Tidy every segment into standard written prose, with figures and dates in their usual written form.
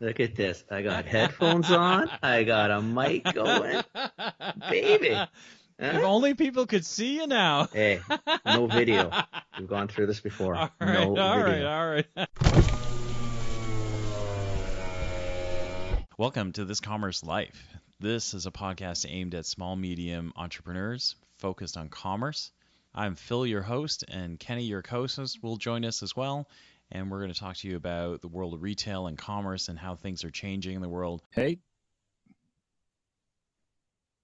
Look at this. I got headphones on. I got a mic going. Baby. If Huh? only people could see you now. Hey, no video. We've gone through this before. All No video. all right. Welcome to This Commerce Life. This is a podcast aimed at small, medium entrepreneurs focused on commerce. I'm Phil, your host, and Kenny, your co-host, will join us as well. And we're going to talk to you about the world of retail and commerce and how things are changing in the world. Hey.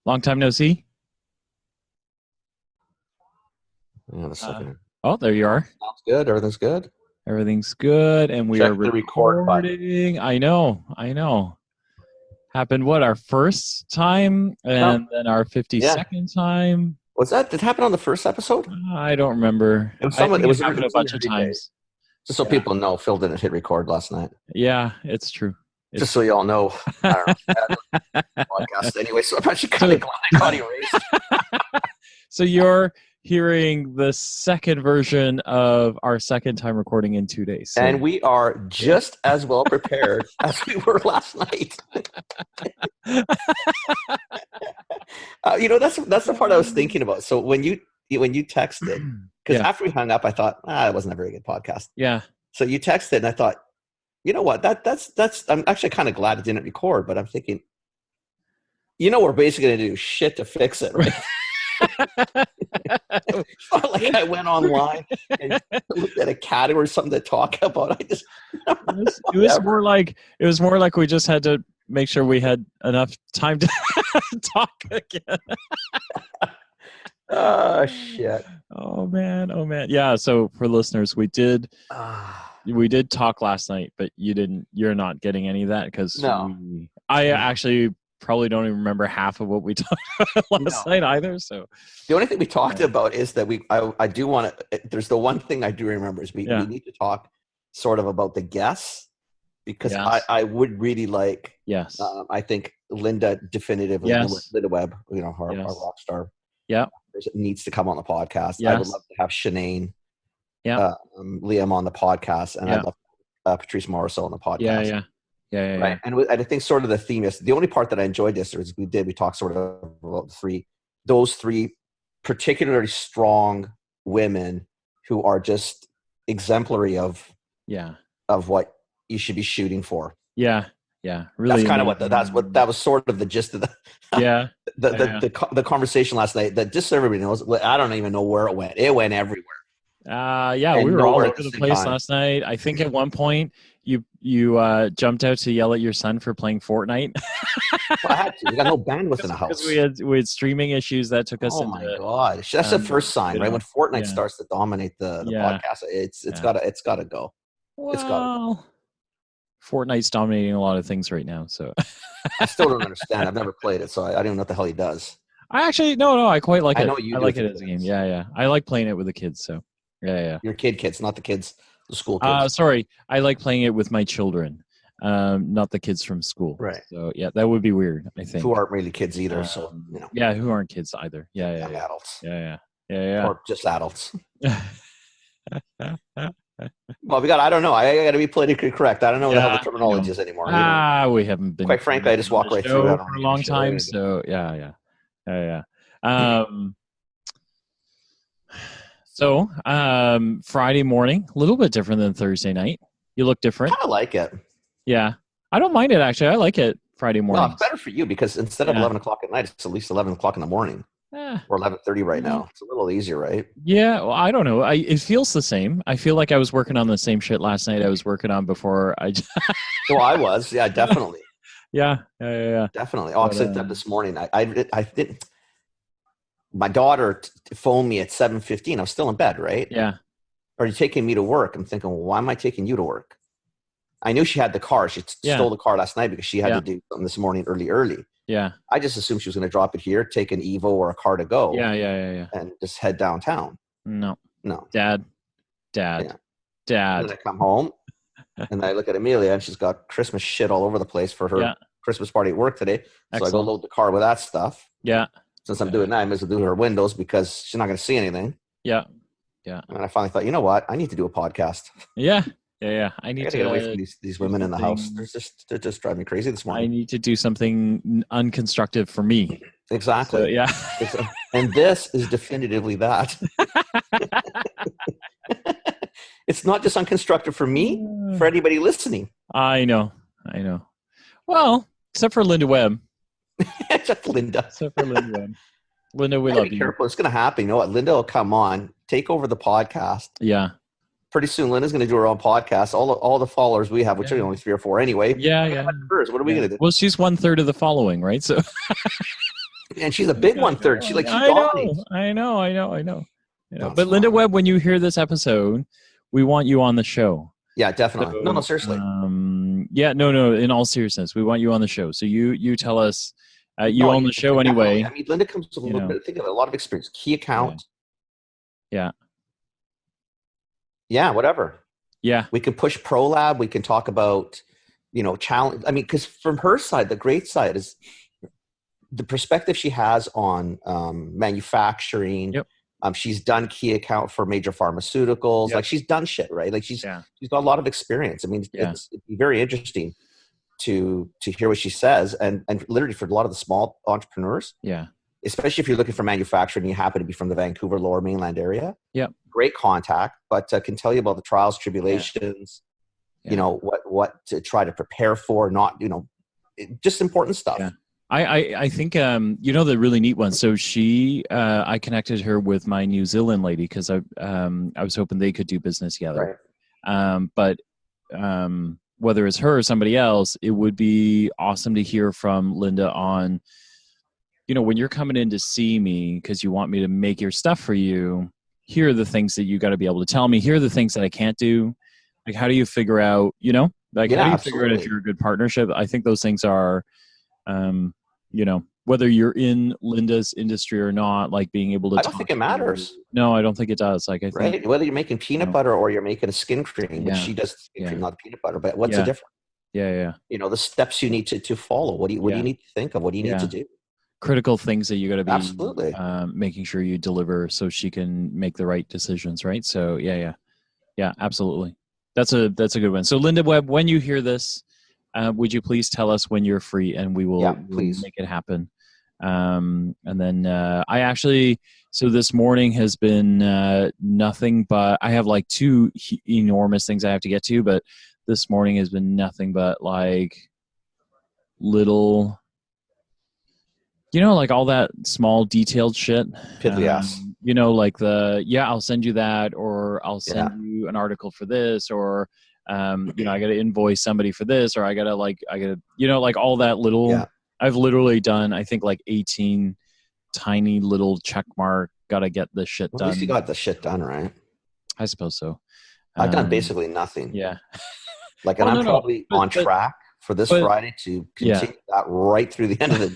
Long time no see. Hang on a second. Oh, there you are. Sounds good. Everything's good. Everything's good, and we Check are the record button. recording. I know. Happened what, our first time, and then our 52nd time. Was that? Did it happen on the first episode? I don't remember. It was happened a bunch of times. Just so people know, Phil didn't hit record last night. Yeah, it's true. Just so you all know. I don't know. Podcast anyway, so I'm actually kind of glad I got erased. So you're hearing the second version of our second time recording in 2 days. So. And we are just as well prepared as we were last night. That's the part I was thinking about. So when you texted, because after we hung up, I thought, it wasn't a very good podcast. Yeah. So you texted, and I thought, you know what? That's. I'm actually kind of glad it didn't record, but I'm thinking, we're basically going to do shit to fix it, right? It's not like I went online and looked at a category or something to talk about. It was more like we just had to make sure we had enough time to talk again. Oh shit. Oh man. Yeah, so for listeners, we did talk last night, but you're not getting any of that because I actually probably don't even remember half of what we talked about last night either. So the only thing we talked about is that I do want to. There's the one thing I do remember is we need to talk sort of about the guests because I would really like. Yes. I think Linda definitively. Yes. Linda Webb, our rock star. Yeah. Needs to come on the podcast. Yes. I would love to have Shanae. Liam on the podcast, and I'd love Patrice Morrisseau on the podcast. Yeah. Right. And I think sort of the theme is the only part that I enjoyed this is we talked sort of about those three particularly strong women who are just exemplary of what you should be shooting for. Yeah. Really. That's kind of that was sort of the gist of the conversation last night. That just so everybody knows, I don't even know where it went. It went everywhere. We were all over the place last night. I think at one point you jumped out to yell at your son for playing Fortnite. Well, I had to. We got no bandwidth in the house. Because we had streaming issues that took us. Oh my gosh, that's the first sign, right? When Fortnite starts to dominate the podcast, it's gotta go. Well, it's gotta go. Fortnite's dominating a lot of things right now, so I still don't understand. I've never played it, so I don't even know what the hell he does. I actually no, I quite like it. I know you. I like it as a game. Yeah. I like playing it with the kids. So yeah. Your kids, not the kids, the school kids. Sorry, I like playing it with my children, not the kids from school. Right. So yeah, that would be weird. I think who aren't really kids either. Yeah, who aren't kids either. Yeah. Adults. Yeah. Or just adults. Well, I don't know. I got to be politically correct. I don't know what the hell the terminology is anymore. We haven't been. Quite frankly, I just walk right through that for a long time. So yeah. So Friday morning, a little bit different than Thursday night. You look different. I kind of like it. Yeah, I don't mind it actually. I like it Friday morning. Well, it's better for you because instead of 11 o'clock at night, it's at least 11 o'clock in the morning. Or 11:30 right now. It's a little easier, right? Yeah, well, I don't know. It feels the same. I feel like I was working on the same shit last night I was working on before. Well, I was. Yeah, definitely. Yeah. Definitely. Oh, I said that this morning. I didn't. My daughter phoned me at 7:15. I was still in bed, right? Yeah. Are you taking me to work? I'm thinking, well, why am I taking you to work? I knew she had the car. She stole the car last night because she had to do something this morning early. Yeah. I just assumed she was going to drop it here, take an Evo or a car to go. Yeah. And just head downtown. No. Dad. And I come home and I look at Amelia and she's got Christmas shit all over the place for her Christmas party at work today. So I go load the car with that stuff. Yeah. Since I'm doing that, I might as well do her windows because she's not going to see anything. Yeah. And I finally thought, you know what? I need to do a podcast. Yeah. Yeah. I I need gotta get away from to these do women in the house. something. They're just driving me crazy this I morning. need to do something unconstructive for me. So Exactly. yeah. And this is definitively that. It's not just unconstructive for me, for anybody listening. I know. Well, except for Linda Webb. Except Linda. Linda, we I gotta love be you. careful. It's gonna happen. You know what? Linda will come on, take over the podcast. Yeah. Pretty soon, Linda's gonna do her own podcast. All the followers we have, which are only 3 or 4 anyway. Yeah. Hers. What are we gonna do? Well, she's 1/3 of the following, right? So And she's a big 1/3. She I dominates. know. That's But Linda fine. Webb, when you hear this episode, we want you on the show. Yeah, definitely. So, No, seriously. No. In all seriousness, we want you on the show. So you tell us. You No, own the show anyway. I mean, Linda comes with a little bit. Think of it, a lot of experience. Key account. Yeah. Yeah, whatever. Yeah. We can push ProLab. We can talk about, challenge. I mean, because from her side, the great side is the perspective she has on manufacturing. Yep. She's done key account for major pharmaceuticals. Yep. Like she's done shit, right? Like she's got a lot of experience. I mean, it'd be very interesting to hear what she says, and literally for a lot of the small entrepreneurs. Yeah. Especially if you're looking for manufacturing and you happen to be from the Vancouver Lower Mainland area. Yep. Great contact, but can tell you about the trials, tribulations, what to try to prepare for, not, just important stuff. Yeah. I think, the really neat one. So I connected her with my New Zealand lady because I was hoping they could do business together. Right. But whether it's her or somebody else, it would be awesome to hear from Linda on, when you're coming in to see me because you want me to make your stuff for you, here are the things that you got to be able to tell me. Here are the things that I can't do. Like, how do you figure out, how do you figure out if you're a good partnership? I think those things are, whether you're in Linda's industry or not, like being able to I don't think it matters. No, I don't think it does. Like, I think, right? Whether you're making peanut butter or you're making a skin cream, which she does skin cream, not peanut butter, but what's the difference? Yeah. The steps you need to follow. What do you need to think of? What do you need to do? Critical things that you got to be absolutely making sure you deliver so she can make the right decisions, right? So yeah, absolutely. That's a good one. So Linda Webb, when you hear this, would you please tell us when you're free, and we will make it happen. And then so this morning has been nothing but, I have like 2 enormous things I have to get to, but this morning has been nothing but like little, like all that small detailed shit. Piddly ass. Like I'll send you that, or I'll send you an article for this, or I got to invoice somebody for this, or I got to like all that little. Yeah. I've literally done, I think, like 18 tiny little check mark. Got to get this shit done. At least you got the shit done, right? I suppose so. I've done basically nothing. Yeah. Like, and I'm probably on track for this Friday to continue that right through the end of the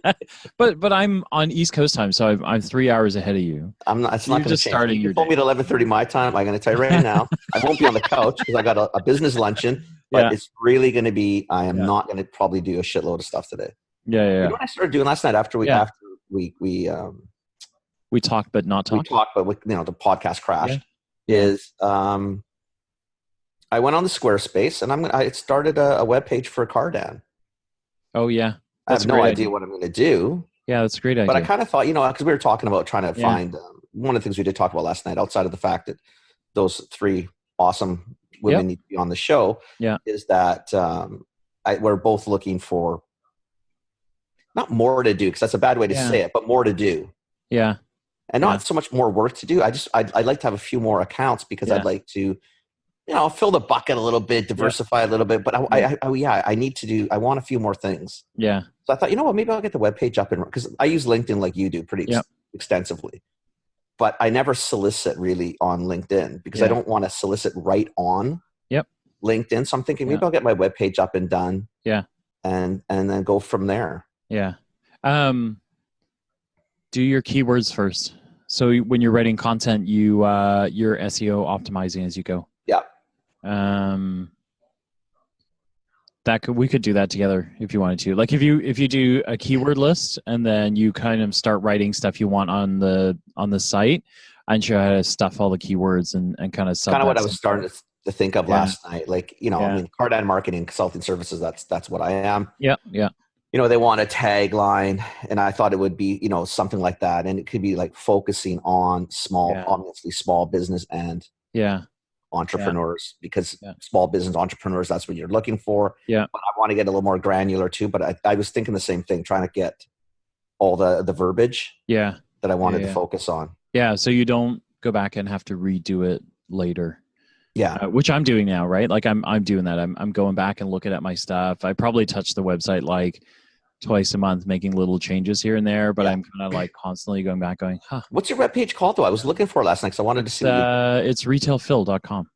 day. but I'm on East Coast time, so I'm 3 hours ahead of you. I'm not. It's not going to change. You told me at 11:30 my time. I'm going to tell you right now. I won't be on the couch because I got a business luncheon. But it's really going to be. I am not going to probably do a shitload of stuff today. Yeah. You know what I started doing last night after we talked but not talked. We talked, but the podcast crashed. Is I went on the Squarespace and I started a web page for Cardan. Oh yeah, I have no idea what I'm going to do. Yeah, that's a great idea. But I kind of thought, because we were talking about trying to find one of the things we did talk about last night, outside of the fact that those 3 awesome women need to be on the show, is that we're both looking for not more to do, because that's a bad way to say it, but more to do. Yeah. And not so much more work to do. I'd like to have a few more accounts because I'd like to, fill the bucket a little bit, diversify a little bit. But I need to do. I want a few more things. Yeah. So I thought, maybe I'll get the webpage up, because I use LinkedIn like you do pretty extensively. But I never solicit really on LinkedIn because I don't want to solicit right on LinkedIn. So I'm thinking maybe I'll get my webpage up and done. Yeah. And then go from there. Yeah. Do your keywords first. So when you're writing content, you're SEO optimizing as you go. Yeah. We could do that together if you wanted to. Like if you do a keyword list and then you kind of start writing stuff you want on the site, I'm sure how to stuff all the keywords and kind of what I was starting to to think of Yeah. last night. Like, I Yeah. mean, Cardano marketing consulting services, that's what I am. Yeah. Yeah. They want a tagline, and I thought it would be, something like that. And it could be like focusing on Yeah. obviously small business and Yeah. entrepreneurs, because Yeah. small business entrepreneurs, that's what you're looking for. Yeah. But I want to get a little more granular too. But I was thinking the same thing, trying to get all the verbiage Yeah. that I wanted Yeah. to focus on. Yeah. So you don't go back and have to redo it later. Yeah. Which I'm doing now, right? Like I'm doing that. I'm going back and looking at my stuff. I probably touch the website like twice a month, making little changes here and there, but Yeah. I'm kind of like constantly going back going, What's your webpage called though? I was looking for it last night because I wanted to see what you... It's retailphil.com.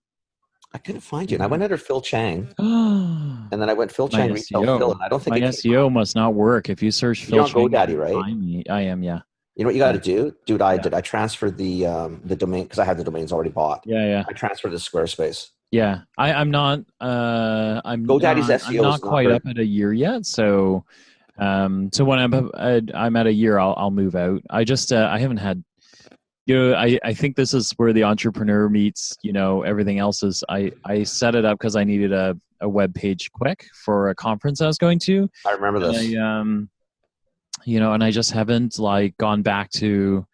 I couldn't find you. And I went under Phil Chang, And and then I went Phil Chang Retail Phil, and I don't think my it came SEO up. must not work. If you search Phil You're on Chang, GoDaddy, right? find me. I am, yeah. You know what you got to do? Dude, I Yeah. did. I transferred the domain because I had the domains already bought. Yeah. I transferred to Squarespace. Yeah. I'm not GoDaddy's SEO I'm is not quite up at a year yet. So when I'm at a year, I'll move out. I just I haven't had, I think this is where the entrepreneur meets, everything else is. I set it up because I needed a web page quick for a conference I was going to. I remember this. And I just haven't like gone back to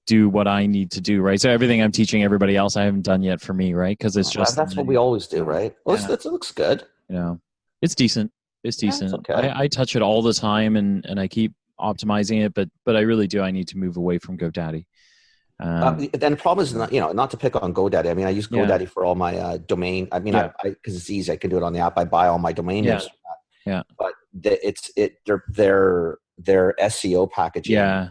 do what I need to do, right? So everything I'm teaching everybody else, I haven't done yet for me, right? Because it's just that's what we always do, right? Well, it looks good. It's decent. It's decent. It's okay. I touch it all the time, and I keep optimizing it, but I really do. I need to move away from GoDaddy. And the problem is not to pick on GoDaddy. I mean, I use GoDaddy for all my domain. I mean, because it's easy. I can do it on the app. I buy all my domain names. Yeah. But their SEO packaging. Yeah.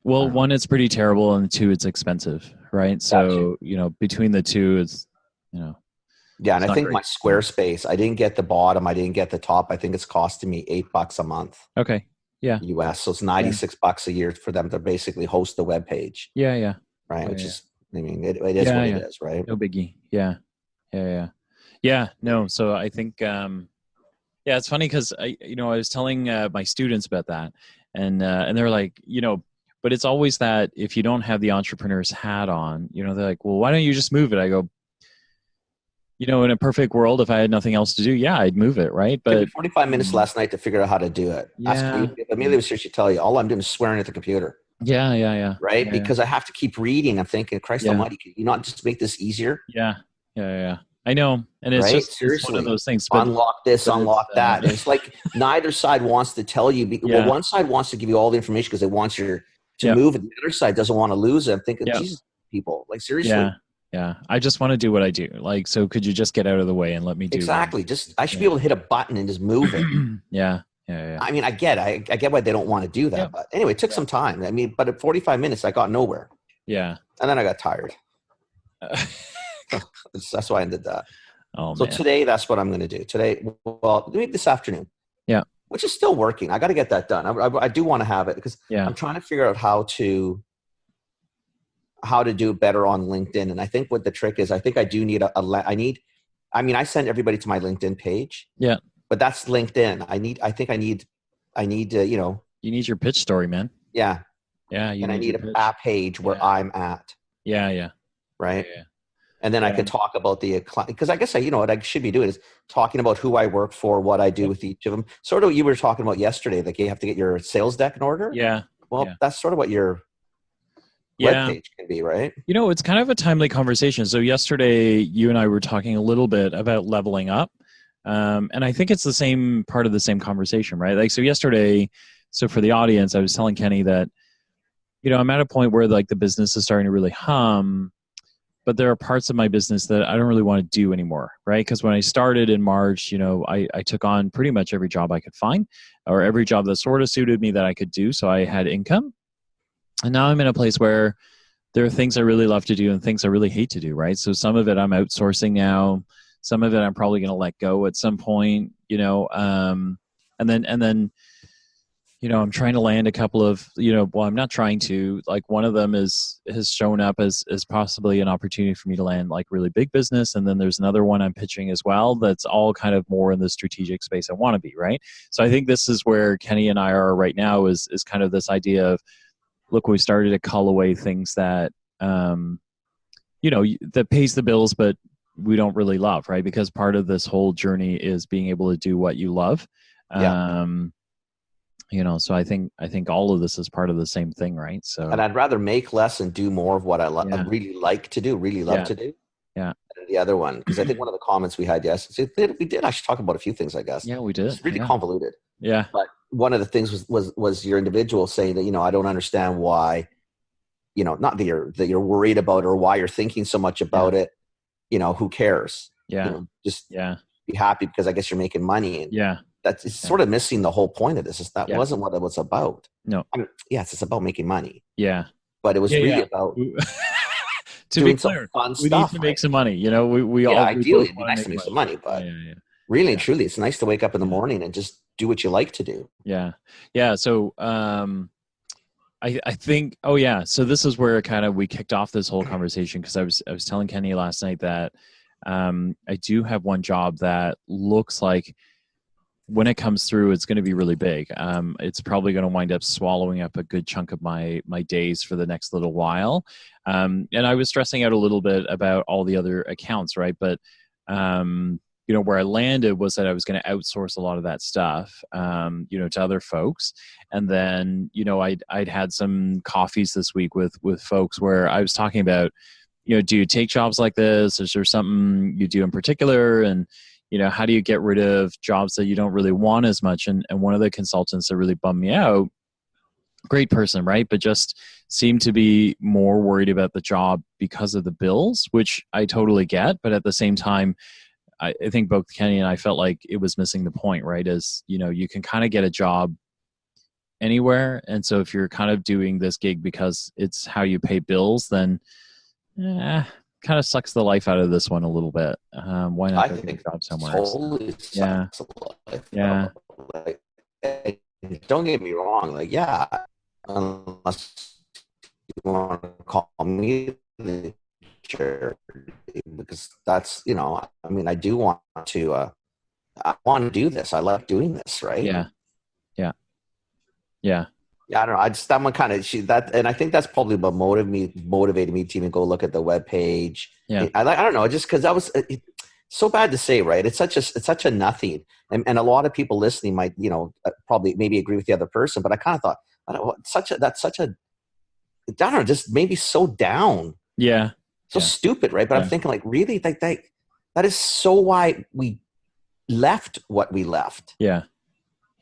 Well, one, it's pretty terrible, and two, it's expensive, right? So between the two, it's Yeah, and I think my Squarespace, I didn't get the bottom, I didn't get the top. I think it's costing me $8 a month. Okay. Yeah. US. So it's $96 a year for them to basically host the web page. Yeah. Right. Which is, I mean, it is what it is, right? No biggie. Yeah. No. So I think, it's funny because I was telling my students about that, and they're like, but it's always that if you don't have the entrepreneur's hat on, they're like, well, why don't you just move it? I go, in a perfect world, if I had nothing else to do, I'd move it, right? But it took me 45 minutes last night to figure out how to do it. Yeah. Immediately was seriously tell you, all I'm doing is swearing at the computer. Yeah. Right? Because I have to keep reading. I'm thinking, Christ almighty, can you not just make this easier? Yeah. I know. And it's just seriously, it's one of those things. But, unlock this, unlock that. And it's like neither side wants to tell you. Well, one side wants to give you all the information because they want you to move, and the other side doesn't want to lose it. I'm thinking, Jesus, people, like seriously. Yeah. I just want to do what I do. Like, so could you just get out of the way and let me do exactly? I should be able to hit a button and just move it. Yeah. I mean, I get why they don't want to do that, but anyway, it took some time. I mean, but at 45 minutes, I got nowhere. Yeah. And then I got tired. That's why I did that. Oh, so today, that's what I'm going to do. Today, well, maybe this afternoon. Yeah. Which is still working. I got to get that done. I do want to have it because I'm trying to figure out how to do better on LinkedIn. And I think what the trick is, I think I do need I send everybody to my LinkedIn page. Yeah. But that's LinkedIn. I need to, you need your pitch story, man. Yeah. Yeah. And I need a page where I'm at. Yeah. Right. Yeah. And then I can talk about because I guess what I should be doing is talking about who I work for, what I do with each of them. Sort of what you were talking about yesterday, like you have to get your sales deck in order. Yeah. Well, that's sort of what your webpage can be, right? It's kind of a timely conversation. So yesterday, you and I were talking a little bit about leveling up. And I think it's the same part of the same conversation, right? Like, so yesterday, for the audience, I was telling Kenny that, I'm at a point where like the business is starting to really hum, but there are parts of my business that I don't really want to do anymore, right? Because when I started in March, I took on pretty much every job I could find, or every job that sort of suited me that I could do. So I had income. And now I'm in a place where there are things I really love to do and things I really hate to do, right? So some of it I'm outsourcing now. Some of it I'm probably going to let go at some point, and then, I'm trying to land a couple of, well, I'm not trying to, like one of them has shown up as possibly an opportunity for me to land like really big business. And then there's another one I'm pitching as well. That's all kind of more in the strategic space I want to be. Right. So I think this is where Kenny and I are right now is kind of this idea of, look, we started to cull away things that, that pays the bills, but we don't really love, right? Because part of this whole journey is being able to do what you love. Yeah. So I think all of this is part of the same thing, right? So, And I'd rather make less and do more of what I yeah, really like to do, really love yeah, to do. yeah, Than the other one, because I think one of the comments we had yesterday, we did actually talk about a few things, I guess. yeah, we did. It's really Yeah, convoluted. yeah, But one of the things was your individual saying that, I don't understand why, not that you're worried about or why you're thinking so much about it. Who cares? yeah, Just yeah, be happy because I guess you're making money. And yeah, that's it's yeah, sort of missing the whole point of this. Is that yeah. wasn't what it was about. No, I mean, yes, it's about making money, yeah, but it was really yeah, about yeah. To be doing some clear, fun we need stuff, to right? make some money. Yeah, We ideally, both it'd be want to nice to make make some money. money, Yeah, but yeah, yeah, really and yeah, truly, it's nice to wake up in the yeah, morning and just do what you like to do. yeah, yeah. So, I think. Oh, yeah. So this is where kind of we kicked off this whole conversation, because I was telling Kenny last night that I do have one job that looks like, when it comes through, it's going to be really big. It's probably going to wind up swallowing up a good chunk of my days for the next little while. And I was stressing out a little bit about all the other accounts, right? But where I landed was that I was going to outsource a lot of that stuff, to other folks. And then, I'd had some coffees this week with folks where I was talking about, do you take jobs like this? Is there something you do in particular? And how do you get rid of jobs that you don't really want as much? And one of the consultants that really bummed me out, great person, right? But just seemed to be more worried about the job because of the bills, which I totally get. But at the same time, I think both Kenny and I felt like it was missing the point, right? As you can kind of get a job anywhere. And so if you're kind of doing this gig because it's how you pay bills, then kind of sucks the life out of this one a little bit. Why not I go get a think job somewhere? totally Yeah, sucks a life. yeah, Like, don't get me wrong. Like, yeah, unless you want to call me the charity, because that's I mean, I do want to. I want to do this. I like doing this, right? yeah, yeah, yeah, Yeah, I don't know. I just that one kind of and I think that's probably what motivated me to even go look at the webpage. yeah, I don't know, just because that was so bad to say, right? It's such a nothing, and a lot of people listening might probably maybe agree with the other person, but I kind of thought that's such a I don't know, just maybe so down, yeah, so yeah, stupid, right? But yeah, I'm thinking like really that is so why we left what we left. yeah,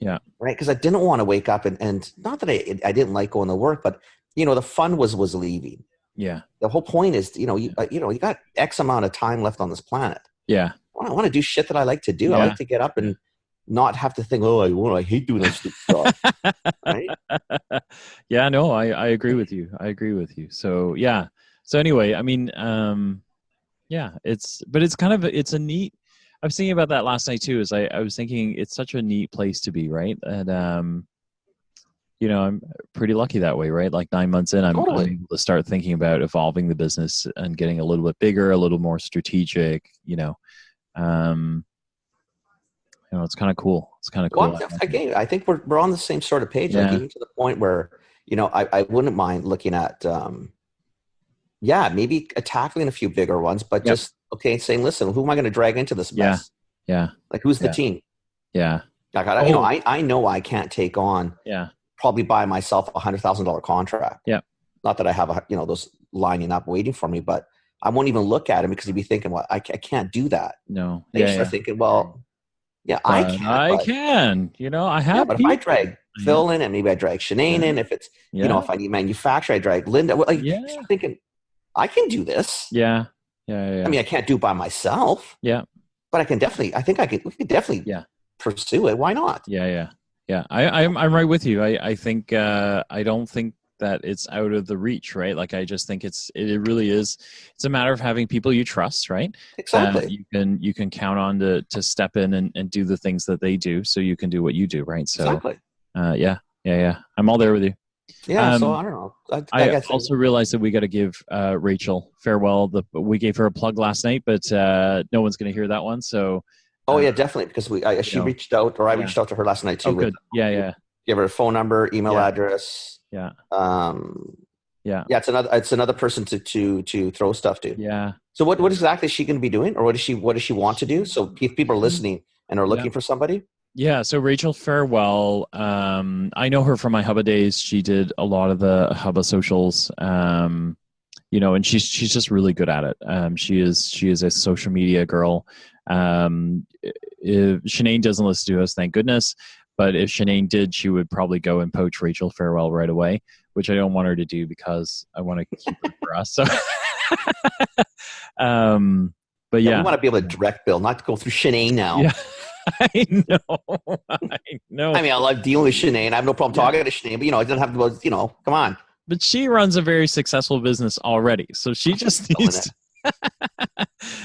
yeah, Right, because I didn't want to wake up and not that I didn't like going to work, but the fun was leaving. yeah, The whole point is you got X amount of time left on this planet. yeah, I want to do shit that I like to do. I yeah. like to get up and not have to think, I hate doing this job. Right? Yeah, no, I agree with you. So yeah. So anyway, I mean, yeah, it's a neat. I was thinking about that last night too. I was thinking it's such a neat place to be, right? And I'm pretty lucky that way, right? Like 9 months in, I'm able to start thinking about evolving the business and getting a little bit bigger, a little more strategic. It's kind of cool. It's kind of cool. Well, again, I think we're on the same sort of page. Yeah. Like even to the point where I wouldn't mind looking at maybe tackling a few bigger ones, but just saying, listen, who am I going to drag into this mess? Yeah. Like who's the team? Yeah. Like I know I can't take on probably by myself $100,000 contract. Yeah. Not that I have those lining up waiting for me, but I won't even look at him because he'd be thinking, well, I can't do that. No. They start thinking, well, I can. I can. I have. Yeah, but if I drag Phil in and maybe I drag Shanae in, if it's if I need manufacture, I drag Linda. Like, start thinking, I can do this. Yeah. I mean, I can't do it by myself. Yeah. But I can definitely. I think we could definitely pursue it. Why not? Yeah. I'm right with you. I think I don't think that it's out of the reach, right? Like I just think it really is. It's a matter of having people you trust, right? Exactly. You can count on to step in and do the things that they do, so you can do what you do, right? So exactly. Yeah. I'm all there with you. Yeah. So I don't know. I also realized that we got to give Rachel farewell. We gave her a plug last night, but no one's going to hear that one. So. Oh yeah, definitely, because she reached out, or I reached out to her last night too. Oh, good. Yeah. Give her a phone number, email address. Yeah. Yeah. Yeah, it's another person to throw stuff to. Yeah. So what exactly is she going to be doing, or what does she want to do? So if people are listening and are Yeah. looking for somebody. Yeah, so Rachel Farewell, I know her from my Hubba days. She did a lot of the Hubba socials, you know, and she's just really good at it. She is a social media girl. If Sinead doesn't listen to us, thank goodness. But if Sinead did, she would probably go and poach Rachel Farewell right away, which I don't want her to do because I want to keep her for us. So, but Yeah, yeah, we want to be able to direct bill, not to go through Sinead now. yeah. I know. I know. I mean, I love dealing with Sinead. I have no problem talking to Sinead, but it doesn't have to go. Come on. But she runs a very successful business already, so she just needs to.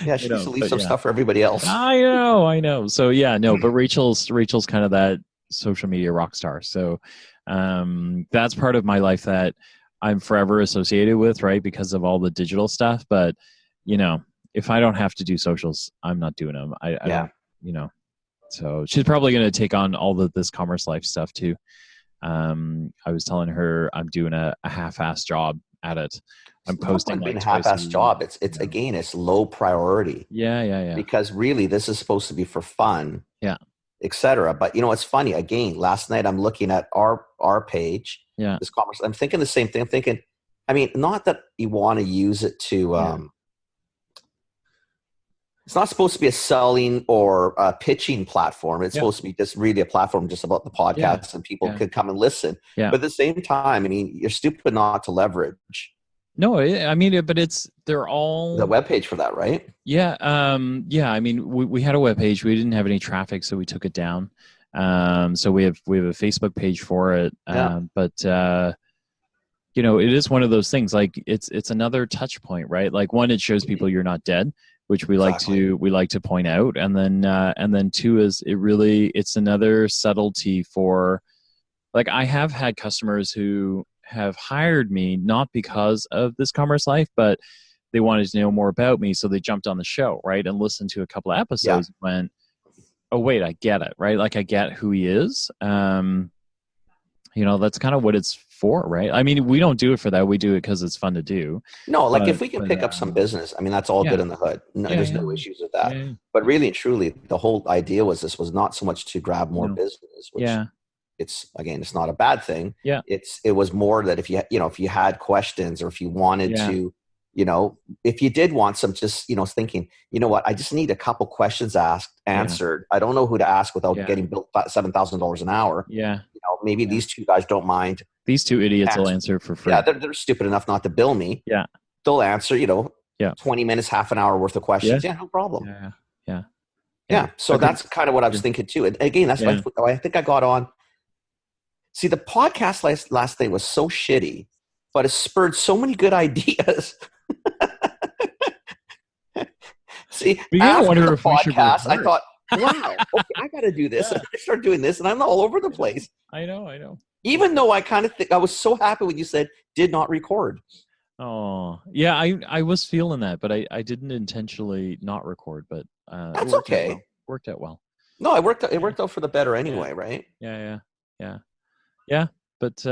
Yeah, she needs to leave some stuff for everybody else. I know. So yeah, no, but Rachel's kind of that social media rock star. So that's part of my life that I'm forever associated with, right? Because of all the digital stuff. But if I don't have to do socials, I'm not doing them. I don't, So she's probably going to take on all this commerce life stuff too. I was telling her I'm doing a half-ass job at it. I'm posting like a half-ass job. It's again, it's low priority. Yeah. Because really, this is supposed to be for fun. Yeah. Etc. But it's funny. Again, last night I'm looking at our page. Yeah. This commerce. I'm thinking the same thing. I'm thinking, I mean, not that you want to use it to. It's not supposed to be a selling or a pitching platform. It's supposed to be just really a platform just about the podcasts and people could come and listen. Yeah. But at the same time, I mean, you're stupid not to leverage. No, I mean, but they're all the webpage for that, right? Yeah. I mean, we had a webpage. We didn't have any traffic, so we took it down. So we have a Facebook page for it. But it is one of those things. Like it's another touch point, right? Like one, it shows people you're not dead, which we like to point out, and then two is it's another subtlety for, like, I have had customers who have hired me not because of this commerce life, but they wanted to know more about me, so they jumped on the show, right, and listened to a couple of episodes and went, oh wait, I get it, right? Like I get who he is. That's kind of what it's for, right? I mean, we don't do it for that. We do it because it's fun to do. No, like if we can pick up some business, I mean, that's all good in the hood. No, there's no issues with that. Yeah. But really and truly, the whole idea this was not so much to grab more business, which it's not a bad thing. Yeah. It was more that if you had questions, or if you wanted to, if you did want some, just, thinking, what, I just need a couple questions answered. I don't know who to ask without getting billed $7,000 an hour. Yeah. Maybe these two guys don't mind. These two idiots will answer for free. Yeah, they're stupid enough not to bill me. Yeah. They'll answer, 20 minutes, half an hour worth of questions. Yeah, no problem. Yeah. So that's kind of what I was thinking too. And again, that's why I think I got on. See, the podcast last day was so shitty, but it spurred so many good ideas. See, after the podcast, I thought, wow, okay, I got to do this. And I started doing this, and I'm all over the place. I know. Even though I kind of think I was so happy when you said did not record. Oh, yeah, I was feeling that, but I didn't intentionally not record. But that's okay. Worked out well. No, it worked out for the better anyway, right? Yeah. But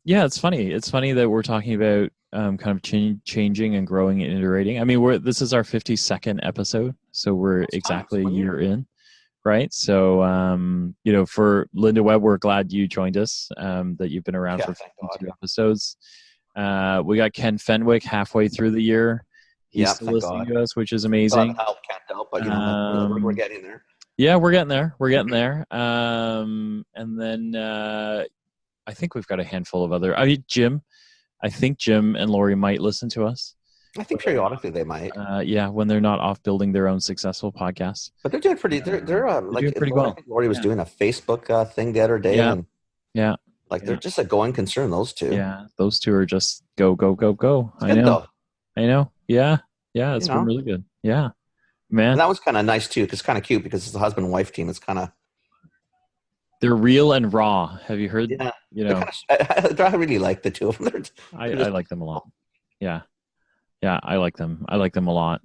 it's funny. It's funny that we're talking about kind of changing and growing and iterating. I mean, this is our 52nd episode, so we're exactly a year in, right? So, for Linda Webb, we're glad you joined us, that you've been around for 52 episodes. We got Ken Fenwick halfway through the year. He's still listening to us, which is amazing. Can't help, but we're getting there. Yeah, we're getting there. And then I think we've got a handful of other. Jim. I think Jim and Lori might listen to us. I think periodically they might. When they're not off building their own successful podcasts. But they're doing pretty. They're doing pretty well. I think Lori was doing a Facebook thing the other day. They're just a going concern. Those two. Yeah, those two are just go. I know. Yeah. It's been really good. Yeah, man. And that was kind of nice too, because it's kind of cute because it's a husband and wife team. It's kind of. They're real and raw. Have you heard? Yeah. I really like the two of them. I like them a lot. Yeah, I like them. I like them a lot.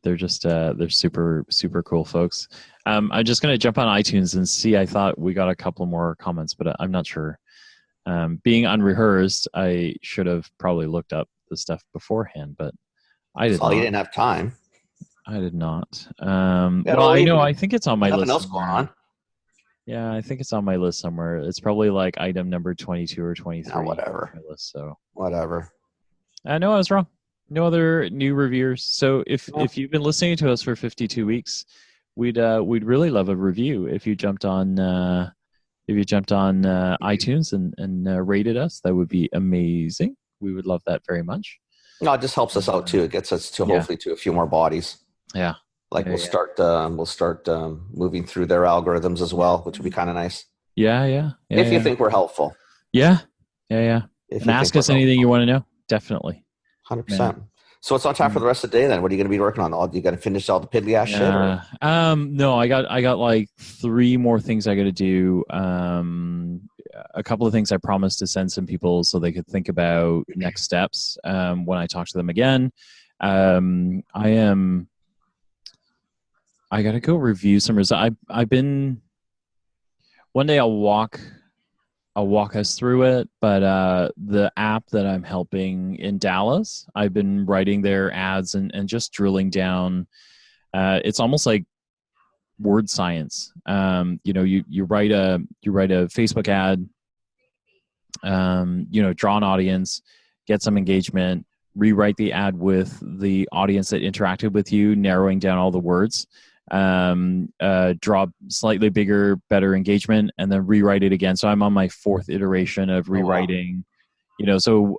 They're just they're super, super cool folks. I'm just gonna jump on iTunes and see. I thought we got a couple more comments, but I'm not sure. Being unrehearsed, I should have probably looked up the stuff beforehand, but I did So you not. didn't have time. I did not. Yeah, Well, I know. you I think it's on my nothing list else going somewhere. on. Yeah, I think it's on my list somewhere. It's probably like item number 22 or 23 on Whatever. my list. So Whatever. I know I was wrong. No other new reviewers. So if No. you've been listening to us for 52 weeks, we'd really love a review. If you jumped on iTunes and rated us, that would be amazing. We would love that very much. No, it just helps us out too. It gets us to hopefully to a few more bodies. Yeah. Like Yeah, we'll start moving through their algorithms as well, which would be kind of nice. Yeah. If you think we're helpful. Yeah. If And you ask think us we're anything you want to know. Definitely. 100%. So what's on tap for the rest of the day then? What are you going to be working on? You got to finish all the piddly ass shit? Or? No, I got like 3 more things I got to do. A couple of things I promised to send some people so they could think about next steps when I talk to them again. I got to go review some results. I've been one day I'll walk us through it, but the app that I'm helping in Dallas, I've been writing their ads and just drilling down. It's almost like word science. You write a Facebook ad, draw an audience, get some engagement, rewrite the ad with the audience that interacted with you, narrowing down all the words, draw slightly bigger, better engagement, and then rewrite it again. So I'm on my 4th iteration of rewriting. So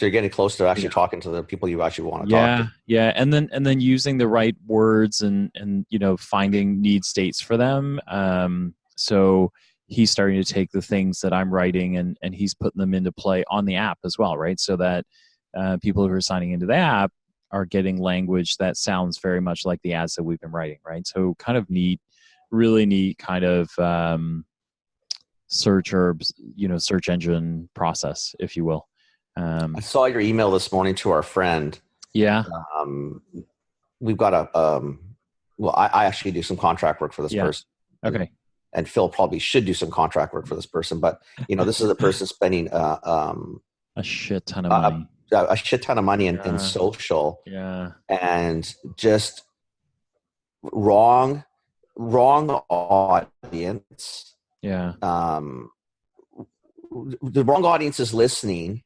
you're getting close to actually talking to the people you actually want to talk to. Yeah, and then using the right words and finding need states for them. So he's starting to take the things that I'm writing and he's putting them into play on the app as well, right? So that people who are signing into the app are getting language that sounds very much like the ads that we've been writing, right? So kind of neat, really neat kind of search engine process, if you will. I saw your email this morning to our friend. Yeah. We've got I actually do some contract work for this person. Okay. And Phil probably should do some contract work for this person, but this is a person spending a shit ton of money. A shit ton of money in social, and just wrong audience. Yeah. The wrong audience is listening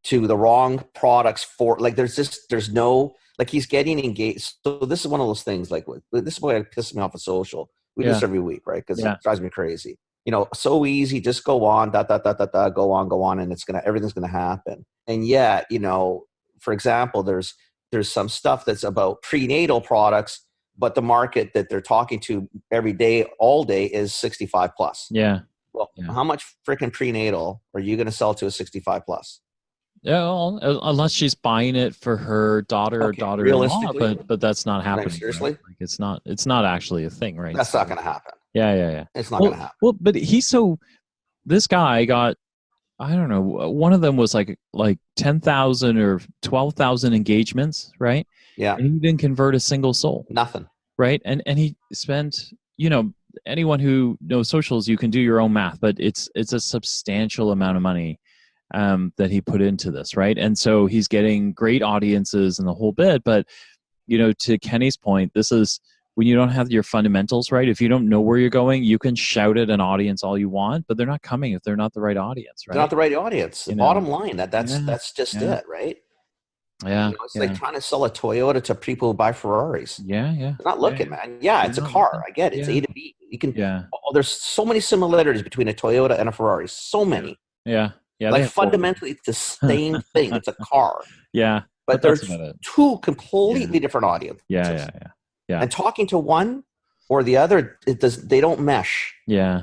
to the wrong products for there's no he's getting engaged. So this is one of those things this is what pisses me off of social. We do this every week, right? Because it drives me crazy. So easy, just go on, go on, and everything's gonna happen. And yet, for example, there's some stuff that's about prenatal products, but the market that they're talking to every day, all day, is 65 plus. Yeah. Well, how much freaking prenatal are you gonna sell to a 65 plus? Yeah, well, unless she's buying it for her daughter or daughter-in-law, but that's not happening. Seriously, right? It's not actually a thing, right? That's not going to happen. Yeah. It's not going to happen. Well, but this guy got, I don't know, one of them was like 10,000 or 12,000 engagements, right? Yeah. And he didn't convert a single soul. Nothing. Right, and he spent, anyone who knows socials, you can do your own math, but it's a substantial amount of money that he put into this, right? And so he's getting great audiences and the whole bit. But, to Kenny's point, this is when you don't have your fundamentals right. If you don't know where you're going, you can shout at an audience all you want, but they're not coming if they're not the right audience, right? They're not the right audience. The bottom line, that's just it, right? Yeah. It's like trying to sell a Toyota to people who buy Ferraris. Yeah. They're not looking, man. Yeah, it's a car. I get it. It's A to B. You can. Yeah. Oh, there's so many similarities between a Toyota and a Ferrari. So many. Yeah. Fundamentally, it's the same thing. It's a car. Yeah. But there's 2 completely different audiences. Yeah. And talking to one or the other, they don't mesh. Yeah.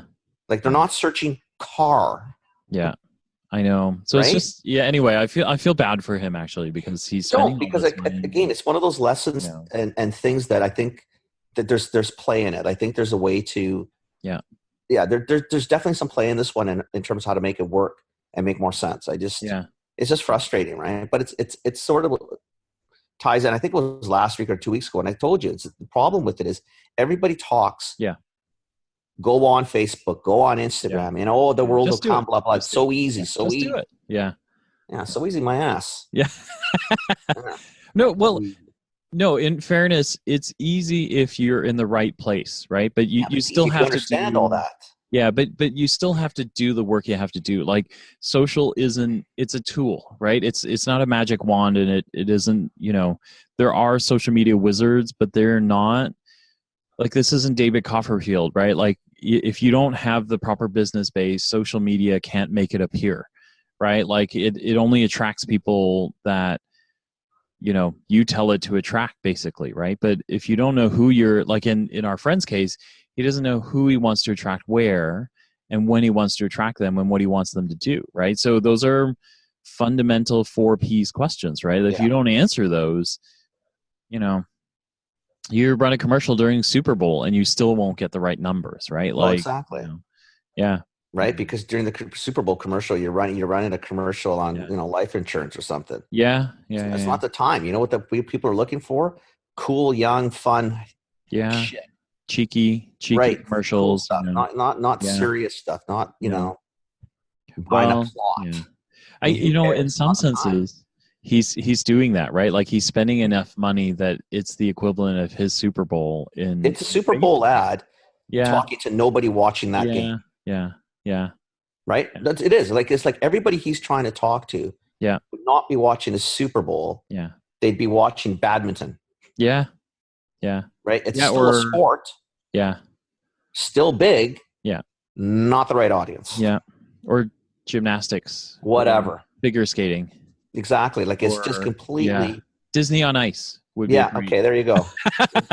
They're not searching car. Yeah. I know. So It's just, anyway, I feel bad for him actually, because he's spending again, it's one of those lessons and things that I think that there's play in it. I think there's a way to, there's definitely some play in this one in terms of how to make it work and make more sense. It's just frustrating, right? But it's sort of ties in. I think it was last week or 2 weeks ago, and I told you the problem with it is everybody talks Go on Facebook, go on Instagram, and oh, the world will Just do come, it. blah, blah. It's Just do so it. easy, Yeah. so Just easy. do it. Yeah. Yeah, so easy, my ass. Yeah. Yeah. No, well, no, in fairness, it's easy if you're in the right place, right? But you, Yeah, you but still if you have to understand do all that. Yeah, but you still have to do the work you have to do. Like social isn't it's a tool, right? It's not a magic wand, and it isn't, there are social media wizards, but they're not like, this isn't David Copperfield, right? Like if you don't have the proper business base, social media can't make it appear, right? Like it only attracts people that you tell it to attract, basically, right? But if you don't know who you're, like in our friend's case, he doesn't know who he wants to attract where and when he wants to attract them and what he wants them to do, right? So those are fundamental 4Ps questions, right? If you don't answer those, you run a commercial during Super Bowl and you still won't get the right numbers, right? Well, Like, exactly. Yeah. Right, because during the Super Bowl commercial, you're running a commercial on life insurance or something. Yeah, It's not the time. You know what the people are looking for? Cool, young, fun. Shit. Cheeky Right. commercials. Cool stuff. Not serious stuff. Not buying a plot. In some senses, he's doing that, right? Like he's spending enough money that it's the equivalent of his Super Bowl It's a Super Bowl ad. Talking to nobody watching that game. Yeah. Right? It is. Like it's like everybody he's trying to talk to would not be watching a Super Bowl. Yeah. They'd be watching badminton. Yeah. Right? It's still a sport. Yeah. Still big. Yeah. Not the right audience. Yeah. Or gymnastics. Whatever. Figure skating. Exactly. Like it's just completely Disney on Ice would be great. Okay, there you go.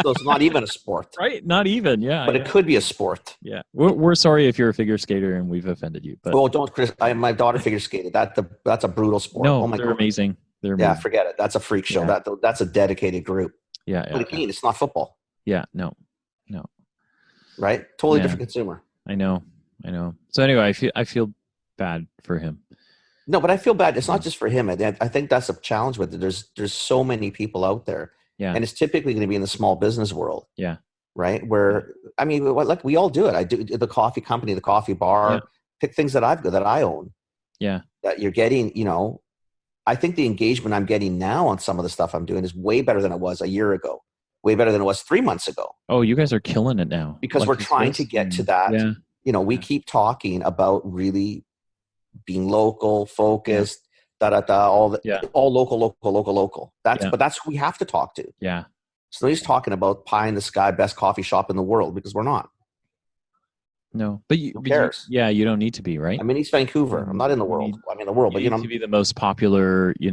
So it's not even a sport. Right? Not even, But it could be a sport. Yeah. We're sorry if you're a figure skater and we've offended you. But don't, Chris. My daughter figure skated. That's a brutal sport. No, oh my they're God. amazing. They're amazing. Yeah, forget it. That's a freak show. Yeah. That's a dedicated group. Yeah. But again, it's not football. Yeah, no. Right? Totally different consumer. I know. So anyway, I feel bad for him. No, but I feel bad. It's not just for him. I think that's a challenge with it. There's so many people out there. Yeah. And it's typically going to be in the small business world. Yeah. Right? Where, I mean, like we all do it. I do the coffee company, the coffee bar, pick things that I own. Yeah. That you're getting, I think the engagement I'm getting now on some of the stuff I'm doing is way better than it was a year ago. Way better than it was 3 months ago. Oh, you guys are killing it now. Because we're trying to get to that. Yeah. We keep talking about really being local, focused, all local. But that's who we have to talk to. Yeah. So he's talking about pie in the sky, best coffee shop in the world, because we're not. No, but who cares? You don't need to be, right? I'm in East Vancouver. I'm not in the world. I'm in the world, but you need to be the most popular, you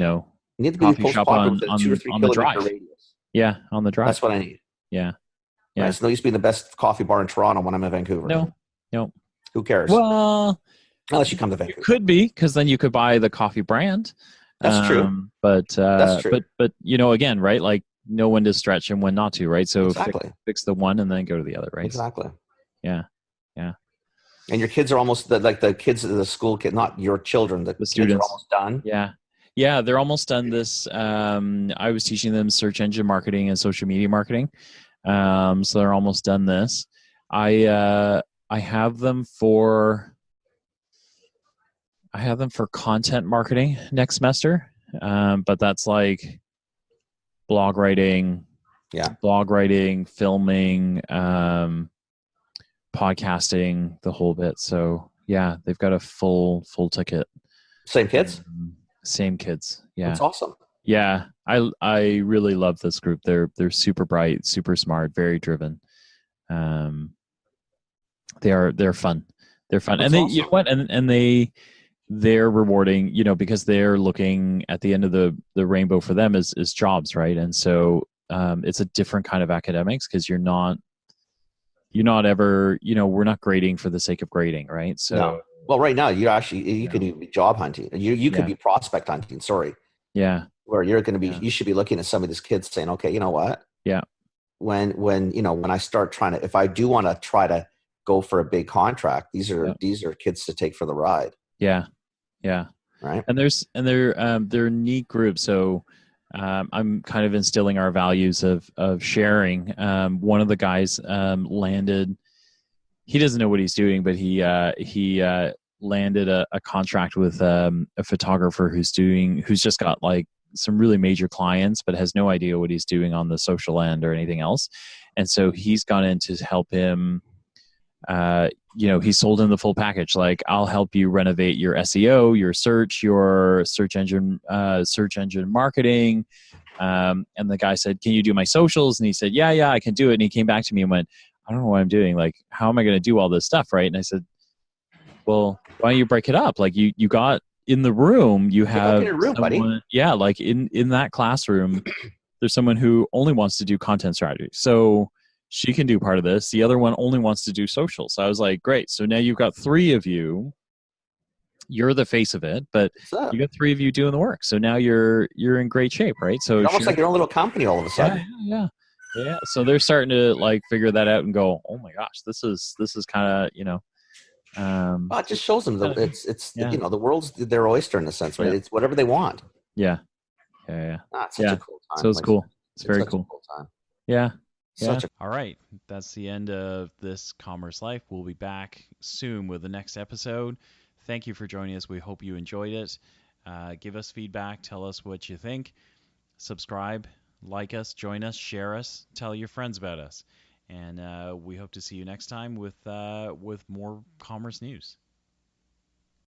need to be coffee most shop popular on, within on, 2 or 3 on the kilometer drive. radius. Yeah, on the drive. That's what I need. Yeah. Right? It's no use being the best coffee bar in Toronto when I'm in Vancouver. No. Who cares? Well, unless you come to Vancouver. It could be, because then you could buy the coffee brand. That's true. But that's true. But again, right? Like know when to stretch and when not to, right? So exactly. fix the one and then go to the other, right? Exactly. Yeah. And your kids are almost like the kids, the school kid, not your children. The students kids are almost done. Yeah, they're almost done this. I was teaching them search engine marketing and social media marketing. So they're almost done this. I have them for content marketing next semester. But that's like blog writing, filming, podcasting, the whole bit. So yeah, they've got a full ticket. Same kids? Same kids. Yeah. That's awesome. Yeah. I really love this group. They're super bright, super smart, very driven. They're fun. They're fun. That's and they, awesome. you know what? And they're rewarding, because they're looking at the end of the rainbow for them is jobs, right? And so it's a different kind of academics, because you're not ever, we're not grading for the sake of grading, right? So no. Well, right now you could be job hunting. You could be prospect hunting. Sorry. Yeah. Where you're going to be, you should be looking at some of these kids saying, okay, you know what? Yeah. When I start if I do want to try to go for a big contract, these are kids to take for the ride. Yeah. Yeah. Right. And they're a neat group. So I'm kind of instilling our values of sharing. One of the guys landed. he doesn't know what he's doing, but he landed a contract with a photographer who's just got like some really major clients, but has no idea what he's doing on the social end or anything else. And so he's gone in to help him. He sold him the full package. Like, I'll help you renovate your SEO, your search engine marketing. And the guy said, "Can you do my socials?" And he said, "Yeah, I can do it." And he came back to me and went, "I don't know what I'm doing. Like, how am I going to do all this stuff?" Right. And I said, "Well, why don't you break it up? Like, you got in the room, you have someone, buddy. Yeah, like in that classroom, there's someone who only wants to do content strategy. So she can do part of this. The other one only wants to do social." So I was like, great. So now you've got three of you. You're the face of it, but you got three of you doing the work. So now you're in great shape, right? So it's almost like your own little company all of a sudden. Yeah. So they're starting to like figure that out and go, "Oh my gosh, this is kind of, Well, it just shows them that the world's their oyster in a sense, right? Yeah. It's whatever they want. Yeah. It's such a cool time. So it's cool. It's very cool. Cool time. Yeah. All right. That's the end of this Commerce Life. We'll be back soon with the next episode. Thank you for joining us. We hope you enjoyed it. Give us feedback. Tell us what you think. Subscribe, like us, join us, share us, tell your friends about us. And we hope to see you next time with more commerce news.